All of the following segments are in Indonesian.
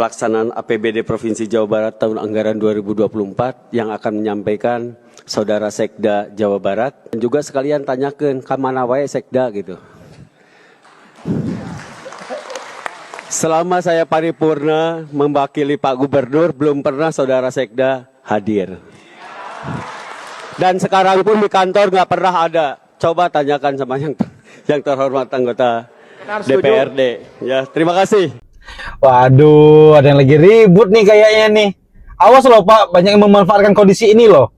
Pelaksanaan APBD Provinsi Jawa Barat tahun anggaran 2024 yang akan menyampaikan Saudara Sekda Jawa Barat. Dan juga sekalian tanyakan ke mana wae Sekda gitu. Selama saya paripurna mewakili Pak Gubernur, belum pernah Saudara Sekda hadir. Dan sekarang pun di kantor nggak pernah ada. Coba tanyakan sama yang terhormat anggota DPRD. Ya, terima kasih. Waduh, ada yang lagi ribut nih kayaknya nih. Awas loh Pak, banyak yang memanfaatkan kondisi ini loh.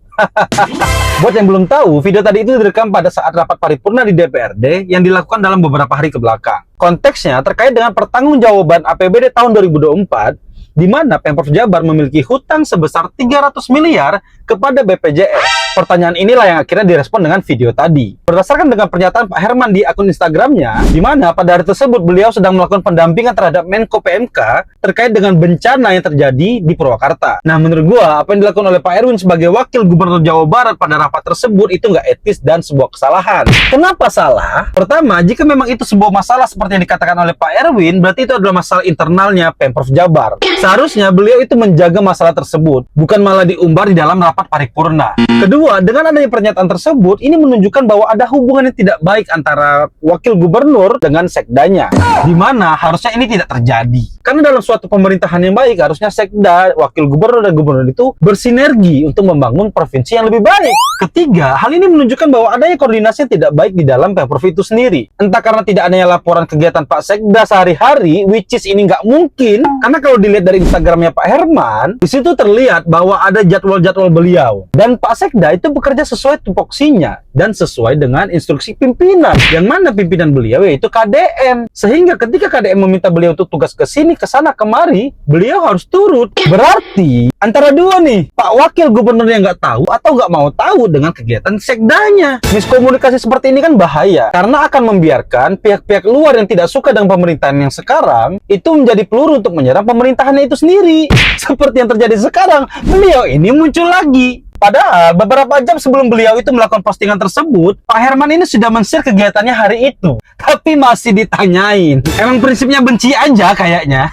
Buat yang belum tahu, video tadi itu direkam pada saat rapat paripurna di DPRD yang dilakukan dalam beberapa hari ke belakang. Konteksnya terkait dengan pertanggungjawaban APBD tahun 2024, di mana Pemprov Jabar memiliki hutang sebesar 300 miliar kepada BPJS. Pertanyaan inilah yang akhirnya direspon dengan video tadi. Berdasarkan dengan pernyataan Pak Herman di akun Instagramnya, di mana pada hari tersebut beliau sedang melakukan pendampingan terhadap Menko PMK terkait dengan bencana yang terjadi di Purwakarta. Nah, menurut gua, apa yang dilakukan oleh Pak Erwin sebagai Wakil Gubernur Jawa Barat pada rapat tersebut itu nggak etis dan sebuah kesalahan. Kenapa salah? Pertama, jika memang itu sebuah masalah seperti yang dikatakan oleh Pak Erwin, berarti itu adalah masalah internalnya Pemprov Jabar. Seharusnya beliau itu menjaga masalah tersebut, bukan malah diumbar di dalam rapat paripurna. Kedua, dengan adanya pernyataan tersebut, ini menunjukkan bahwa ada hubungan yang tidak baik antara wakil gubernur dengan sekdanya, di mana harusnya ini tidak terjadi. Karena dalam suatu pemerintahan yang baik, harusnya sekda, wakil gubernur, dan gubernur itu bersinergi untuk membangun provinsi yang lebih baik. Ketiga, hal ini menunjukkan bahwa adanya koordinasi yang tidak baik di dalam Pemprov itu sendiri. Entah karena tidak adanya laporan kegiatan Pak Sekda sehari-hari, which is ini nggak mungkin, karena kalau dilihat dari Instagramnya Pak Herman, di situ terlihat bahwa ada jadwal-jadwal beliau. Dan Pak Sekda itu bekerja sesuai tupoksinya dan sesuai dengan instruksi pimpinan. Yang mana pimpinan beliau yaitu KDM. Sehingga ketika KDM meminta beliau untuk tugas ke sini, ke sana, kemari, beliau harus turut. Berarti antara dua nih, Pak Wakil Gubernur yang nggak tahu atau nggak mau tahu dengan kegiatan sekdanya. Miskomunikasi seperti ini kan bahaya, karena akan membiarkan pihak-pihak luar yang tidak suka dengan pemerintahan yang sekarang itu menjadi peluru untuk menyerang pemerintahannya itu sendiri. Seperti yang terjadi sekarang, beliau ini muncul lagi. Padahal beberapa jam sebelum beliau itu melakukan postingan tersebut, Pak Herman ini sudah men-share kegiatannya hari itu. Tapi masih ditanyain. Emang prinsipnya benci aja kayaknya.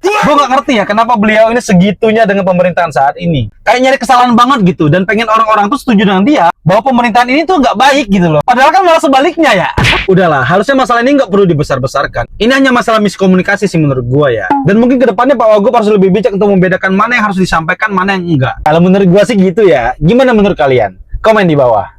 Gue gak ngerti ya kenapa beliau ini segitunya dengan pemerintahan saat ini. Kayak nyari kesalahan banget gitu. Dan pengen orang-orang tuh setuju dengan dia bahwa pemerintahan ini tuh gak baik gitu loh. Padahal kan malah sebaliknya ya. Udahlah, harusnya masalah ini gak perlu dibesar-besarkan. Ini hanya masalah miskomunikasi sih menurut gue ya. Dan mungkin kedepannya Pak Wagub harus lebih bijak untuk membedakan mana yang harus disampaikan, mana yang enggak. Kalau menurut gue sih gitu ya. Gimana menurut kalian? Komen di bawah.